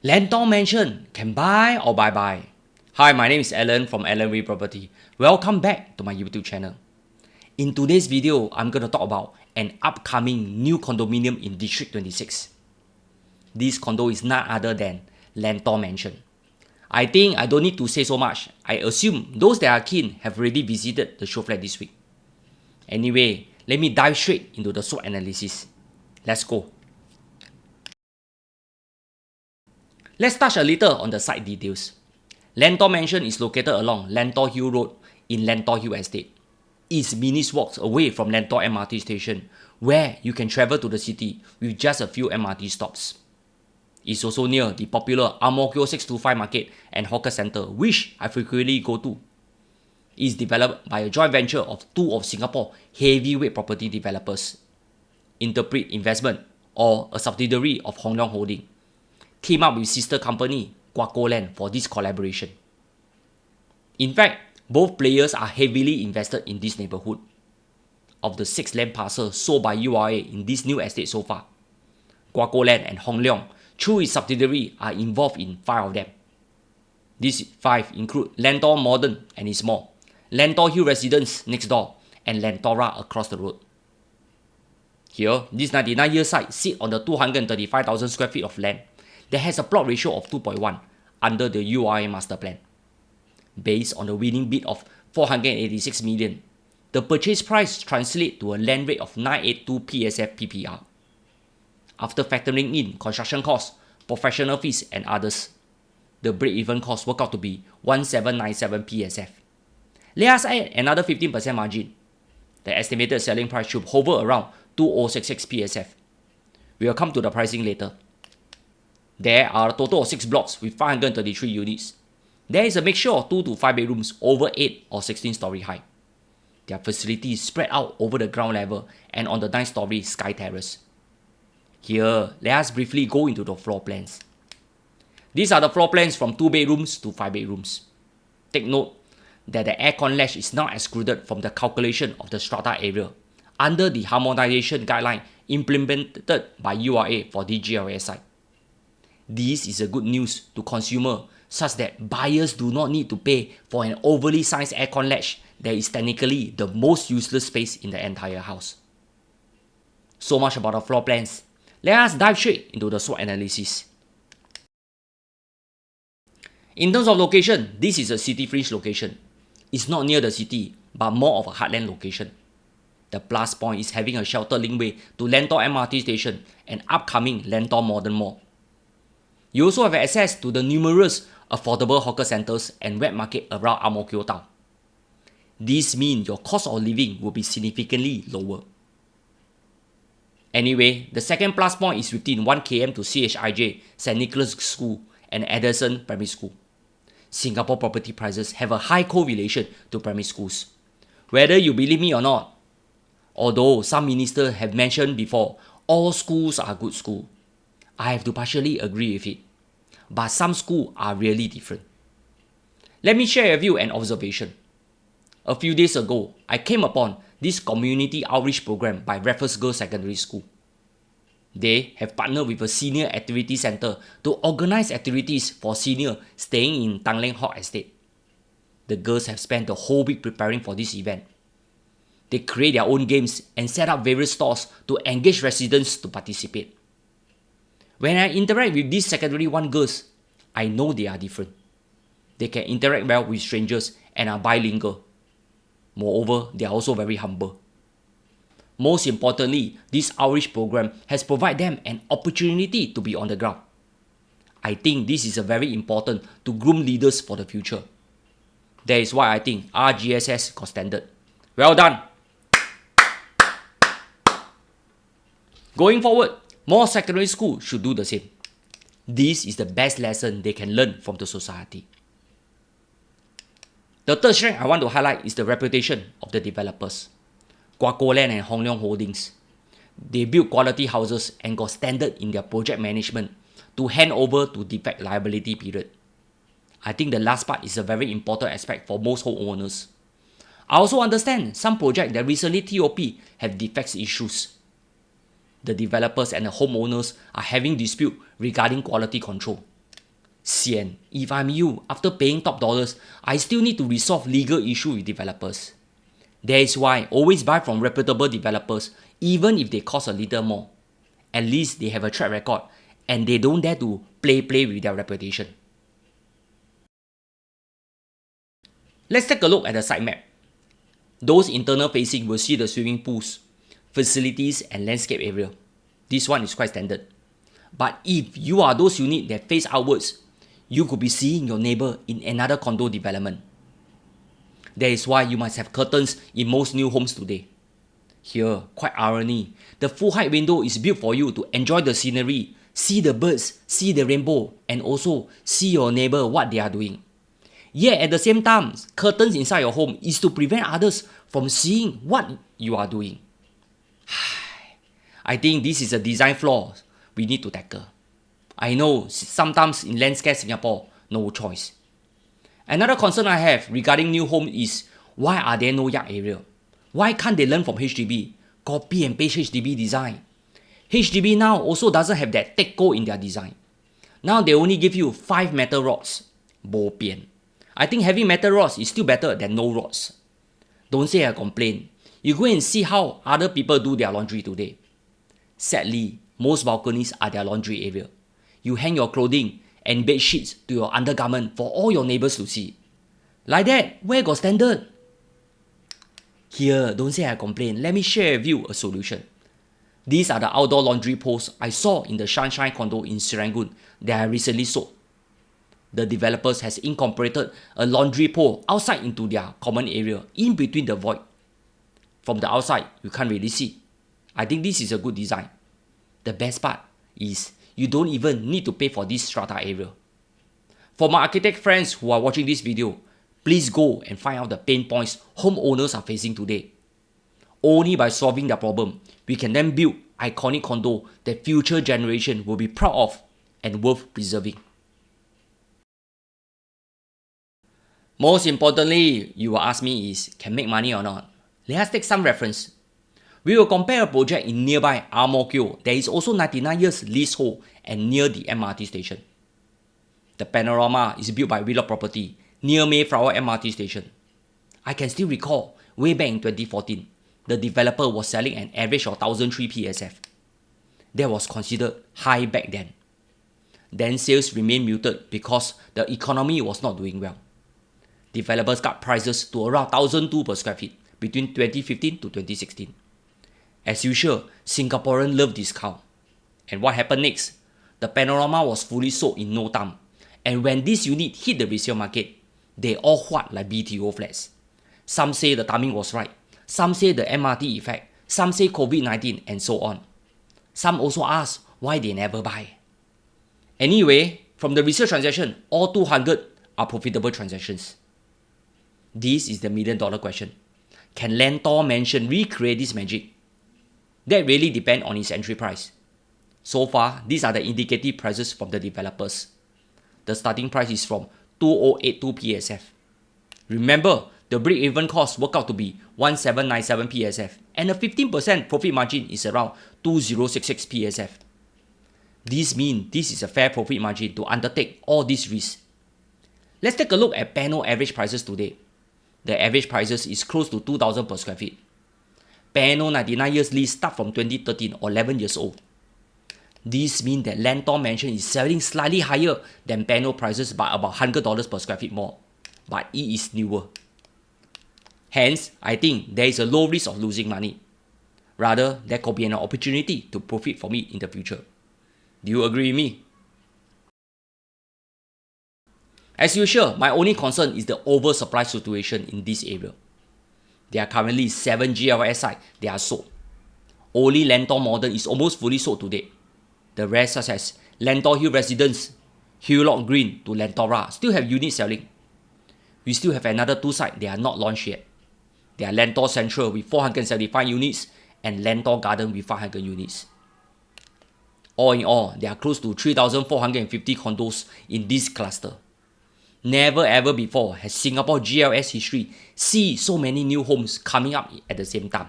Lentor Mansion can buy or buy. Hi, my name is Alan from Alan Way Property. Welcome back to my YouTube channel. In today's video, I'm going to talk about an upcoming new condominium in District 26. This condo is none other than Lentor Mansion. I think I don't need to say so much. I assume those that are keen have already visited the show flat this week. Anyway, let me dive straight into the SWOT analysis. Let's go. Let's touch a little on the site details. Lentor Mansion is located along Lentor Hill Road in Lentor Hill Estate. It's minutes walks away from Lentor MRT station, where you can travel to the city with just a few MRT stops. It's also near the popular Ang Mo Kio 625 Market and Hawker Centre, which I frequently go to. It's developed by a joint venture of two of Singapore heavyweight property developers, Interpret Investment, or a subsidiary of Hong Leong Holding, team up with sister company Guaco Land for this collaboration. In fact, both players are heavily invested in this neighborhood. Of the 6 land parcels sold by URA in this new estate so far, Guaco Land and Hong Leong, through its subsidiary, are involved in 5 of them. These 5 include Lentor Modern and its mall, Lentor Hill Residence next door, and Lentora across the road. Here, this 99-year site sits on the 235,000 square feet of land that has a plot ratio of 2.1 under the URA master plan. Based on the winning bid of 486 million, the purchase price translates to a land rate of 982 PSF PPR. After factoring in construction costs, professional fees and others, the break-even cost worked out to be 1797 PSF. Let us add another 15% margin. The estimated selling price should hover around 2066 PSF. We will come to the pricing later. There are a total of 6 blocks with 533 units. There is a mixture of 2 to 5 bedrooms over 8 or 16 story high. Their facilities spread out over the ground level and on the 9-story sky terrace. Here, let us briefly go into the floor plans. These are the floor plans from 2 bedrooms to 5 bedrooms. Take note that the aircon latch is now excluded from the calculation of the strata area under the harmonization guideline implemented by URA for the GLA site. This is a good news to consumers such that buyers do not need to pay for an overly sized aircon latch that is technically the most useless space in the entire house. So much about the floor plans. Let us dive straight into the SWOT analysis. In terms of location, this is a city fringe location. It's not near the city, but more of a heartland location. The plus point is having a sheltered linkway to Lentor MRT station and upcoming Lentor Modern Mall. You also have access to the numerous affordable hawker centers and wet market around Ang Mo Kio town. This means your cost of living will be significantly lower. Anyway, the second plus point is within 1 km to CHIJ, St. Nicholas School and Anderson Primary School. Singapore property prices have a high correlation to primary schools. Whether you believe me or not, although some ministers have mentioned before, all schools are good schools, I have to partially agree with it. But some schools are really different. Let me share with you an observation. A few days ago, I came upon this community outreach program by Raffles Girls Secondary School. They have partnered with a senior activity center to organize activities for seniors staying in Tanglin Hawk Estate. The girls have spent the whole week preparing for this event. They create their own games and set up various stalls to engage residents to participate. When I interact with these Secondary 1 girls, I know they are different. They can interact well with strangers and are bilingual. Moreover, they are also very humble. Most importantly, this outreach program has provided them an opportunity to be on the ground. I think this is very important to groom leaders for the future. That is why I think RGSS got standard. Well done! Going forward, more secondary schools should do the same. This is the best lesson they can learn from the society. The third strength I want to highlight is the reputation of the developers. Guaco Land and Hong Leong Holdings. They build quality houses and got standard in their project management to hand over to defect liability period. I think the last part is a very important aspect for most homeowners. I also understand some projects that recently TOP have defects issues. The developers and the homeowners are having dispute regarding quality control. Sian, if I'm you, after paying top dollars, I still need to resolve legal issue with developers. That is why always buy from reputable developers, even if they cost a little more. At least they have a track record and they don't dare to play with their reputation. Let's take a look at the site map. Those internal facing will see the swimming pools, facilities and landscape area. This one is quite standard. But if you are those units that face outwards, you could be seeing your neighbor in another condo development. That is why you must have curtains in most new homes today. Here, quite irony, the full height window is built for you to enjoy the scenery, see the birds, see the rainbow, and also see your neighbor what they are doing. Yet at the same time, curtains inside your home is to prevent others from seeing what you are doing. I think this is a design flaw we need to tackle. I know sometimes in landscape Singapore, no choice. Another concern I have regarding new home is why are there no yard area? Why can't they learn from HDB? Copy and paste HDB design. HDB now also doesn't have that take-go in their design. Now they only give you 5 metal rods. Bo pian. I think having metal rods is still better than no rods. Don't say I complain. You go and see how other people do their laundry today. Sadly, most balconies are their laundry area. You hang your clothing and bed sheets to your undergarment for all your neighbors to see. Like that, where got standard? Here, don't say I complain. Let me share with you a solution. These are the outdoor laundry poles I saw in the Sunshine condo in Serangoon that I recently sold. The developers has incorporated a laundry pole outside into their common area, in between the void. From the outside, you can't really see. I think this is a good design. The best part is you don't even need to pay for this strata area. For my architect friends who are watching this video, please go and find out the pain points homeowners are facing today. Only by solving the problem, we can then build iconic condo that future generation will be proud of and worth preserving. Most importantly, you will ask me is, can make money or not? Let us take some reference. We will compare a project in nearby Ang Mo Kio that is also 99 years leasehold and near the MRT station. The panorama is built by Wheelock Property near Mayflower MRT station. I can still recall, way back in 2014, the developer was selling an average of 1,003 PSF. That was considered high back then. Then sales remained muted because the economy was not doing well. Developers cut prices to around 1,002 per square feet between 2015 to 2016. As usual, Singaporeans love discount. And what happened next? The panorama was fully sold in no time. And when this unit hit the resale market, they all huat like BTO flats. Some say the timing was right. Some say the MRT effect. Some say COVID-19 and so on. Some also ask why they never buy. Anyway, from the resale transaction, all 200 are profitable transactions. This is the million-dollar question. Can Lentor Mansion recreate this magic? That really depends on its entry price. So far, these are the indicative prices from the developers. The starting price is from 2,082 PSF. Remember, the break-even cost worked out to be 1,797 PSF and a 15% profit margin is around 2,066 PSF. This means this is a fair profit margin to undertake all these risks. Let's take a look at panel average prices today. The average prices is close to 2,000 per square feet. Panel 99 years lease start from 2013 or 11 years old. This means that Lentor Mansion is selling slightly higher than panel prices by about $100 per square feet more, but it is newer. Hence, I think there is a low risk of losing money. Rather, there could be an opportunity to profit from it in the future. Do you agree with me? As usual, my only concern is the oversupply situation in this area. There are currently 7 GLS sites that are sold. Only Lentor Modern is almost fully sold today. The rest, such as Lentor Hill Residence, Hillock Green to Lentora, still have units selling. We still have another 2 sites that are not launched yet. They are Lentor Central with 475 units and Lentor Garden with 500 units. All in all, there are close to 3,450 condos in this cluster. Never ever before has Singapore GLS history seen so many new homes coming up at the same time.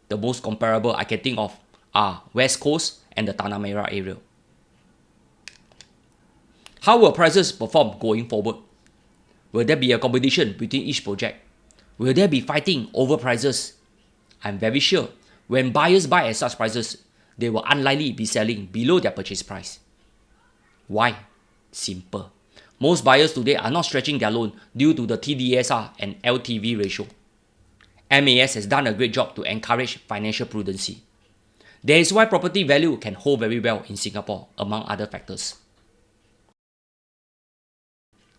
The most comparable I can think of are West Coast and the Tanah Merah area. How will prices perform going forward? Will there be a competition between each project? Will there be fighting over prices? I'm very sure when buyers buy at such prices, they will unlikely be selling below their purchase price. Why? Simple. Most buyers today are not stretching their loan due to the TDSR and LTV ratio. MAS has done a great job to encourage financial prudency. That is why property value can hold very well in Singapore, among other factors.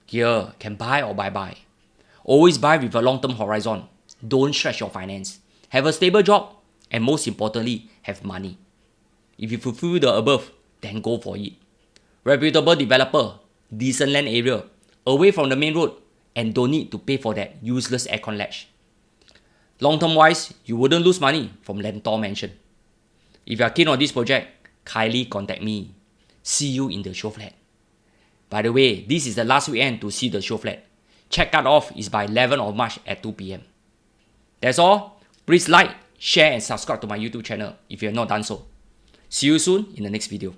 Here, can buy or buy. Always buy with a long-term horizon. Don't stretch your finance. Have a stable job, and most importantly, have money. If you fulfill the above, then go for it. Reputable developer, decent land area, away from the main road, and don't need to pay for that useless aircon latch. Long-term wise, you wouldn't lose money from Lentor Mansion. If you are keen on this project, kindly contact me. See you in the show flat. By the way, this is the last weekend to see the show flat. Check-out off is by 11th of March at 2 PM. That's all. Please like, share and subscribe to my YouTube channel if you have not done so. See you soon in the next video.